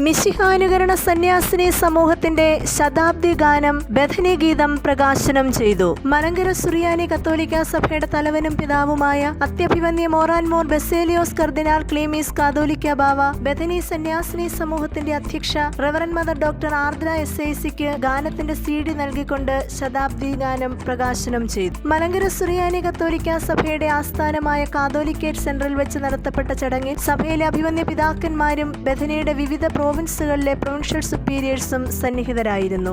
മിശിഹാനുകരണ സന്യാസിനി സമൂഹത്തിന്റെ ശതാബ്ദി ഗാനം ബഥനി ഗീതം പ്രകാശനം ചെയ്തു. മലങ്കര സുറിയാനി കത്തോലിക്ക സഭയുടെ തലവനും പിതാവുമായ അത്യഭിവന്യ മോറാൻമോർ ബസേലിയോസ് കർദിനാൾ ക്ലീമീസ് കാതോലിക്ക ബാവ ബഥനി സന്യാസിനി സമൂഹത്തിന്റെ അധ്യക്ഷ റവറൻ മദർ ഡോക്ടർ ആർദ്ര SACക്ക് ഗാനത്തിന്റെ CD നൽകിക്കൊണ്ട് ശതാബ്ദി ഗാനം പ്രകാശനം ചെയ്തു. മലങ്കര സുറിയാനി കത്തോലിക്ക സഭയുടെ ആസ്ഥാനമായ കാതോലിക്കേറ്റ് സെന്ററിൽ വെച്ച് നടത്തപ്പെട്ട ചടങ്ങിൽ സഭയിലെ അഭിവന്യ പിതാക്കന്മാരും ബഥനിയുടെ വിവിധ പ്രോവിൻസുകളിലെ പ്രൊവിൻഷ്യൽ സുപ്പീരിയേഴ്സും സന്നിഹിതരായിരുന്നു.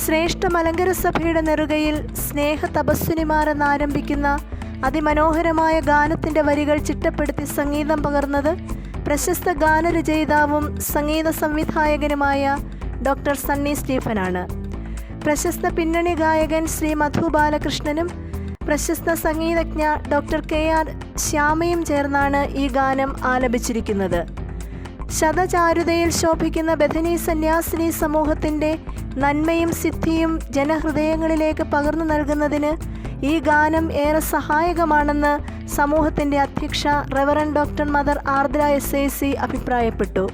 ശ്രേഷ്ഠ മലങ്കര സഭയുടെ നെറുകയിൽ സ്നേഹ തപസ്വിനിമാർ എന്നാരംഭിക്കുന്ന അതിമനോഹരമായ ഗാനത്തിന്റെ വരികൾ ചിട്ടപ്പെടുത്തി സംഗീതം പകർന്നത് പ്രശസ്ത ഗാനരചയിതാവും സംഗീത സംവിധായകനുമായ ഡോക്ടർ സണ്ണി സ്റ്റീഫനാണ്. പ്രശസ്ത പിന്നണി ഗായകൻ ശ്രീ മധു ബാലകൃഷ്ണനും പ്രശസ്ത സംഗീതജ്ഞ ഡോക്ടർ KR ശ്യാമയും ചേർന്നാണ് ഈ ഗാനം ആലപിച്ചിരിക്കുന്നത്. ശതചാരുതയിൽ ശോഭിക്കുന്ന ബഥനി സന്യാസിനി സമൂഹത്തിൻ്റെ നന്മയും സിദ്ധിയും ജനഹൃദയങ്ങളിലേക്ക് പകർന്നു നൽകുന്നതിന് ഈ ഗാനം ഏറെ സഹായകമാണെന്ന് സമൂഹത്തിൻ്റെ അധ്യക്ഷ റവറൻ ഡോക്ടർ മദർ ആർദ്ര SAC അഭിപ്രായപ്പെട്ടു.